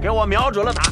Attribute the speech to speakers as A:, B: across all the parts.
A: 给我瞄准了打。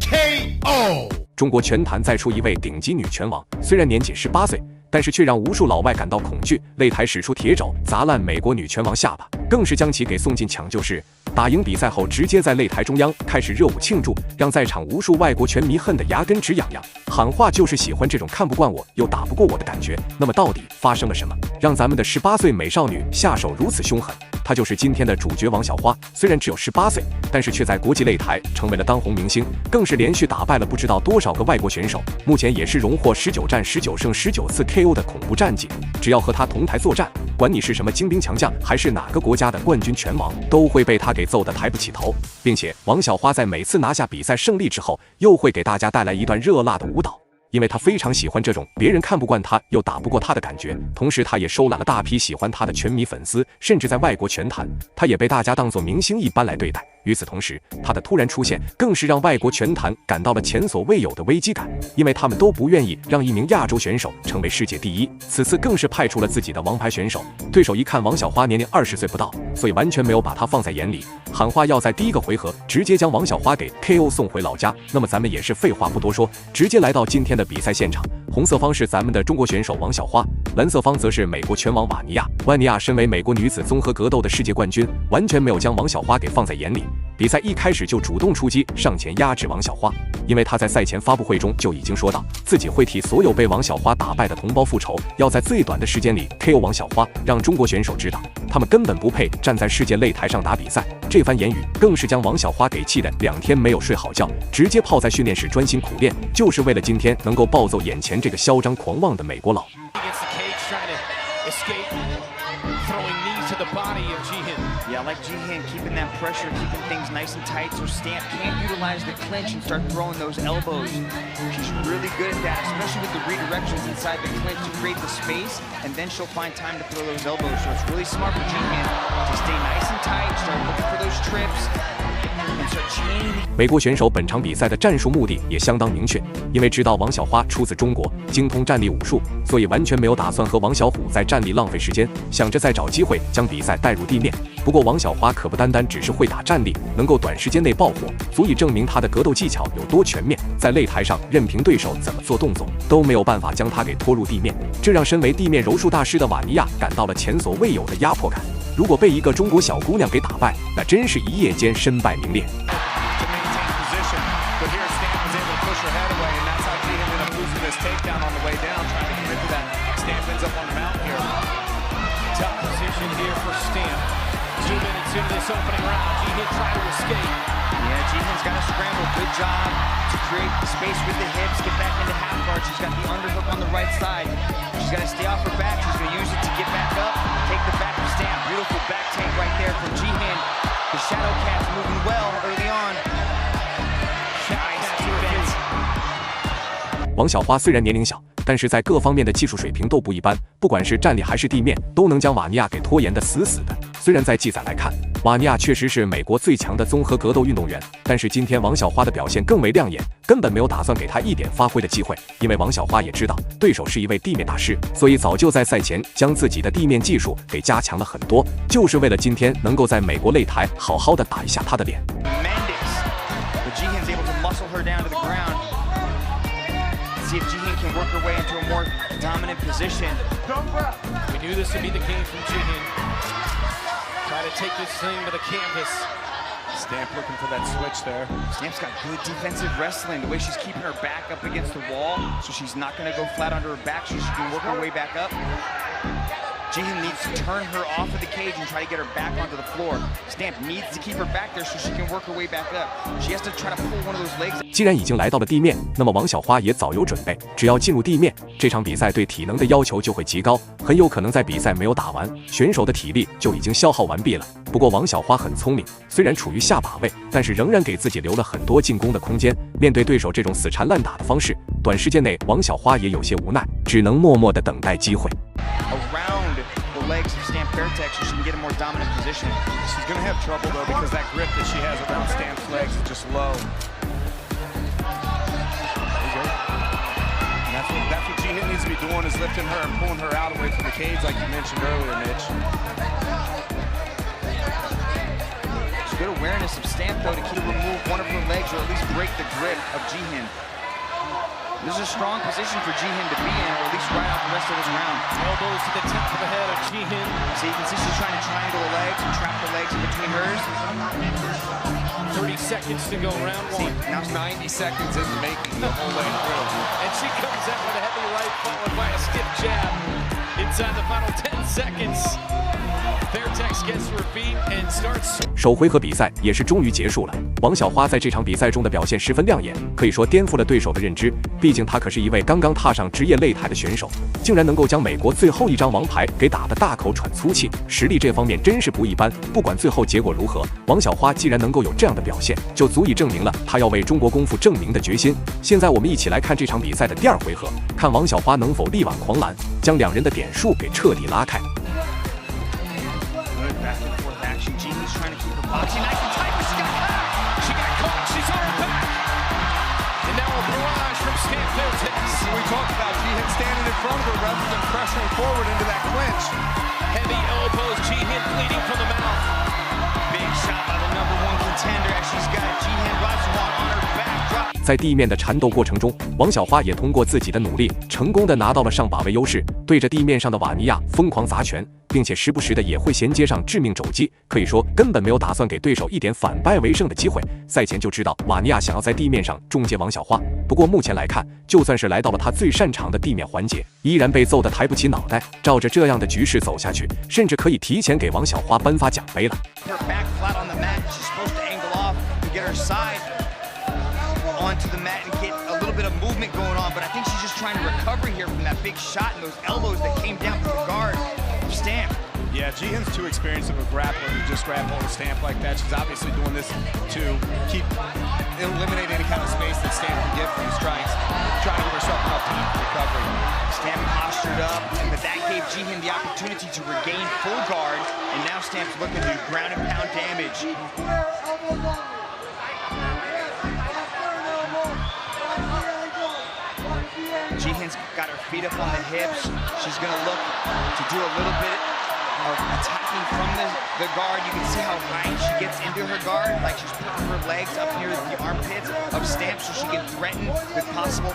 B: KO。
C: 中国拳坛再出一位顶级女拳王，虽然年仅18岁，但是却让无数老外感到恐惧。擂台使出铁肘砸烂美国女拳王下巴，更是将其给送进抢救室。打赢比赛后，直接在擂台中央开始热舞庆祝，让在场无数外国拳迷恨得牙根直痒痒，喊话就是喜欢这种看不惯我又打不过我的感觉。那么到底发生了什么，让咱们的18岁美少女下手如此凶狠？她就是今天的主角王小花。虽然只有18岁，但是却在国际擂台成为了当红明星，更是连续打败了不知道多少个外国选手，目前也是荣获19战19胜19次 KO 的恐怖战绩。只要和她同台作战，管你是什么精兵强将，还是哪个国家的冠军拳王，都会被她给揍得抬不起头。并且王小花在每次拿下比赛胜利之后，又会给大家带来一段热辣的舞蹈。因为他非常喜欢这种别人看不惯他又打不过他的感觉，同时他也收揽了大批喜欢他的拳迷粉丝，甚至在外国拳坛，他也被大家当作明星一般来对待。与此同时，他的突然出现更是让外国拳坛感到了前所未有的危机感，因为他们都不愿意让一名亚洲选手成为世界第一。此次更是派出了自己的王牌选手，对手一看王小花年龄20岁不到，所以完全没有把他放在眼里，喊话要在第一个回合直接将王小花给 KO 送回老家。那么咱们也是废话不多说，直接来到今天的比赛现场。红色方是咱们的中国选手王小花，蓝色方则是美国拳王瓦尼亚。瓦尼亚身为美国女子综合格斗的世界冠军，完全没有将王小花给放在眼里。比赛一开始就主动出击，上前压制王小花，因为他在赛前发布会中就已经说到，自己会替所有被王小花打败的同胞复仇，要在最短的时间里 KO 王小花，让中国选手知道他们根本不配站在世界擂台上打比赛。这番言语更是将王小花给气得2天没有睡好觉，直接泡在训练室专心苦练，就是为了今天能够暴揍眼前这个嚣张狂妄的美国佬。
D: Yeah, I like Jihan keeping that pressure, keeping things nice and tight so Stamp can't utilize the clinch and start throwing those elbows. She's really good at that, especially with the redirections inside the clinch to create the space, and then she'll find time to throw those elbows. So it's really smart for Jihan to stay nice and tight, start looking for those trips.
C: 美国选手本场比赛的战术目的也相当明确，因为知道王小花出自中国，精通站立武术，所以完全没有打算和王小虎在站立浪费时间，想着再找机会将比赛带入地面。不过王小花可不单单只是会打站立，能够短时间内爆火，足以证明她的格斗技巧有多全面。在擂台上，任凭对手怎么做动作，都没有办法将她给拖入地面，这让身为地面柔术大师的瓦尼亚感到了前所未有的压迫感。如果被一个中国小姑娘给打败，那真是一夜间身败名裂。
D: Yeah, Jihan's got to scramble. Good job to create space with the hips, get back into half guard. She's got the underhook on the right side. She's got to stay off her back. She's going to use it to get back up, take the back of Stamp. Beautiful back take right there from Jihan. The shadow cat's moving well early on. Nice defense.
C: 王小花虽然年龄小，但是在各方面的技术水平都不一般，不管是站立还是地面，都能将瓦尼亚给拖延得死死的。虽然在记载来看，瓦尼亚确实是美国最强的综合格斗运动员，但是今天王小花的表现更为亮眼，根本没有打算给他一点发挥的机会。因为王小花也知道对手是一位地面大师，所以早就在赛前将自己的地面技术给加强了很多，就是为了今天能够在美国擂台好好的打一下他的脸。
D: See if Jihan can work her way into a more dominant position.
E: We knew this would be the game from Jihan. Try to take this thing to the canvas.
A: Stamp looking for that switch there.
D: Stamp's got good defensive wrestling. The way she's keeping her back up against the wall, so she's not going to go flat under her back, so she can work her way back up. Jihan needs to turn her off of the cage and try to get her back onto the floor. Stamp needs to keep her back there so she can work her way back up. She has to try to pull one of those legs.
C: 既然已经来到了地面，那么王小花也早有准备，只要进入地面，这场比赛对体能的要求就会极高，很有可能在比赛没有打完，选手的体力就已经消耗完毕了。不过王小花很聪明，虽然处于下把位，但是仍然给自己留了很多进攻的空间。面对对手这种死缠烂打的方式，短时间内王小花也有些无奈，只能默默地等待机会。
D: Legs of Stamp Fairtex so she can get a more dominant position.
A: She's going to have trouble though because that grip that she has around Stamp's legs is just low. There you go. And that's what Jihan needs to be doing, is lifting her and pulling her out away from the cage like you mentioned earlier, Mitch.
D: awareness of Stamp, though, to keep remove one of her legs or at least break the grip of Jihin. This is a strong position for Jihin to be in, or at least ride out the rest of this round.
E: Elbows to the top of the head of Jihin.
D: So you can see she's trying to triangle the legs and trap the legs in between hers.
E: 30 seconds to go, round one.
A: Now 90 seconds in the making the whole way through.
E: And she comes out with a heavy right followed by a stiff jab. Inside the final 10 seconds, Fairtex gets to her feet and starts.
C: 首回合比赛也是终于结束了。王小花在这场比赛中的表现十分亮眼，可以说颠覆了对手的认知。毕竟她可是一位刚刚踏上职业擂台的选手，竟然能够将美国最后一张王牌给打得大口喘粗气，实力这方面真是不一般。不管最后结果如何，王小花既然能够有这样的表现，就足以证明了她要为中国功夫证明的决心。现在我们一起来看这场比赛的第二回合，看王小花能否力挽狂澜，将两人的点数给彻底拉开。
D: Jihin's trying to keep her boxing nice and tight, but she got caught. She's on her back.
E: And now a barrage from Stamp Fairtex.
A: We talked about Jihin standing in front of her rather than pressuring forward into that clinch.
E: Heavy elbows, Jihin bleeding from the mouth.
D: Big shot by the #1 contender as she's got Jihin Rajawan on her back.
C: 在地面的缠斗过程中，王小花也通过自己的努力，成功的拿到了上把位优势，对着地面上的瓦尼亚疯狂砸拳，并且时不时的也会衔接上致命肘击，可以说根本没有打算给对手一点反败为胜的机会。赛前就知道瓦尼亚想要在地面上终结王小花，不过目前来看，就算是来到了他最擅长的地面环节，依然被揍得抬不起脑袋。照着这样的局势走下去，甚至可以提前给王小花颁发奖杯了。
D: Onto the mat and get a little bit of movement going on, but I think she's just trying to recover here from that big shot and those elbows that came down from the guard of Stamp.
A: Yeah, Jihin's too experienced of a grappler to just grab hold of Stamp like that. She's obviously doing this to eliminate any kind of space that Stamp can get from these strikes, trying to give herself enough time for recovery.
D: Stamp postured up, but that gave Jihin the opportunity to regain full guard, and now Stamp's looking to do ground and pound damage. Jihin's got her feet up on the hips. She's going to look to do a little bit of attacking from the guard. You can see how high she gets into her guard, like she's putting her legs up near the armpits of Stamp so she can threaten with possible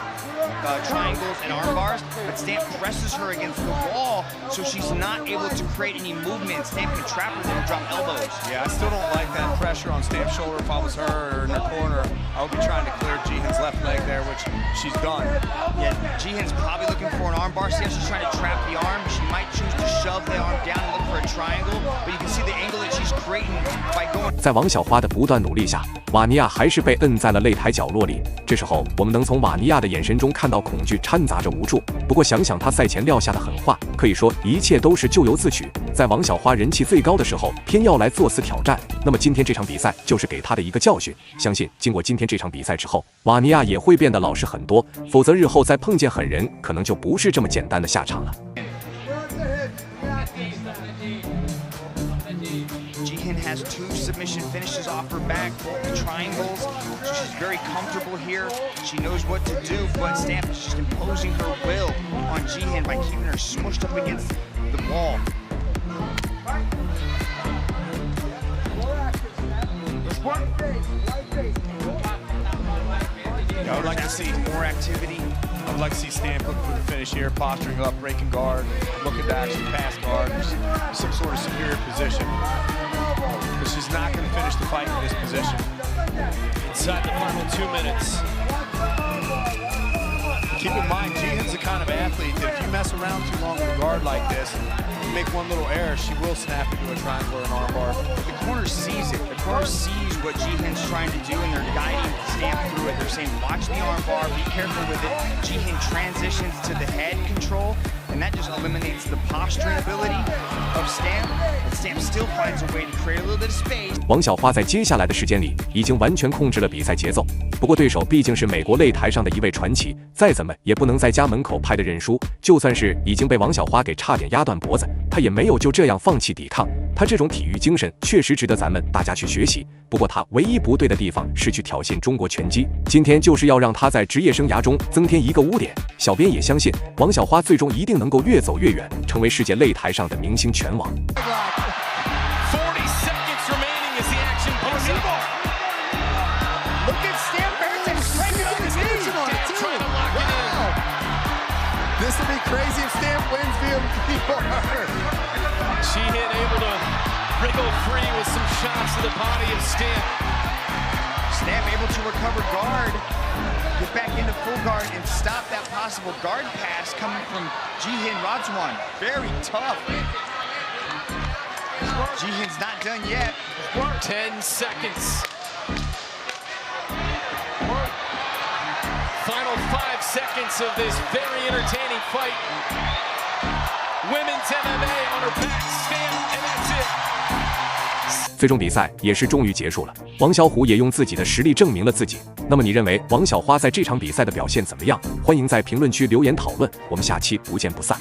D: triangles and arm bars. But Stamp presses her against the wall so she's not able to create any movement. Stamp can trap her and drop elbows.
A: Yeah, I still don't like that pressure on Stamp's shoulder. If I was her or in her corner, I would be trying to clear Jihin's left leg there, which she's done.
D: Yeah, Jihin's probably looking for an arm bar. See how she's trying to trap the arm. She might choose to shove the arm down and look for a triangle, but you can see the angle that she's creating by going.
C: 在王小花的不断努力下，瓦尼亚还是被摁在了擂台角落里。这时候，我们能从瓦尼亚的眼神中看到恐惧掺杂着无助。不过想想他赛前撂下的狠话，可以说一切都是咎由自取。在王小花人气最高的时候，偏要来作死挑战。那么今天这场比赛就是给他的一个教训。相信经过今天这场比赛之后，瓦尼亚也会变得老实很多，否则日后再碰见狠人，可能就不是这么简单的下场了。
D: Jihin has 2 submission finishes off her back, both triangles, so she's very comfortable here. She knows what to do, but Stamp is just imposing her will on Jihin by keeping her smushed up against the wall.
A: I would like to see
D: more activity.
A: I would like to see Stamp looking for the finish here, posturing up, breaking guard, looking to actually pass guard, some sort of superior position. But she's not going to finish the fight in this position.
E: Inside the final 2 minutes.
A: Keep in mind, Jihin's the kind of athlete that if you mess around too long in the guard like this, you make one little error, she will snap into a triangle or an armbar.
D: The corner sees it. The corner sees what Jihin's trying to do, and they're guiding Stamp through it. They're saying, watch the armbar, be careful with it. Jihin transitions to the head control, and that just eliminates the posturing ability of Stamp. But Stamp still finds a way to create a little bit of space.
C: 王小花在接下来的时间里已经完全控制了比赛节奏，不过对手毕竟是美国擂台上的一位传奇，再怎么也不能在家门口拍的认输。就算是已经被王小花给差点压断脖子，他也没有就这样放弃抵抗。他这种体育精神确实值得咱们大家去学习。不过他唯一不对的地方是去挑衅中国拳击，今天就是要让他在职业生涯中增添一个污点。小编也相信王小花最终一定能够越走越远，成为世界擂台上的明星拳王。
E: 40 seconds remaining as the action Picks up.
D: Look at Stamp Fairtex cranking up his knees.
E: Stamp trying to lock it in.
A: This would be crazy if Stamp wins via DDT.
E: Sheehan able to wriggle free with some shots to the body of Stamp.
D: Stamp able to recover guard, get back into full guard, and stop that possible guard pass coming from Jihin Radzuan. Very tough. Jihin's not done yet.
E: 10 seconds. Final 5 seconds of this very entertaining fight. Women's MMA on her back, Stamp, and that's it.
C: 最终比赛也是终于结束了，王小虎也用自己的实力证明了自己。那么你认为王小花在这场比赛的表现怎么样？欢迎在评论区留言讨论，我们下期不见不散。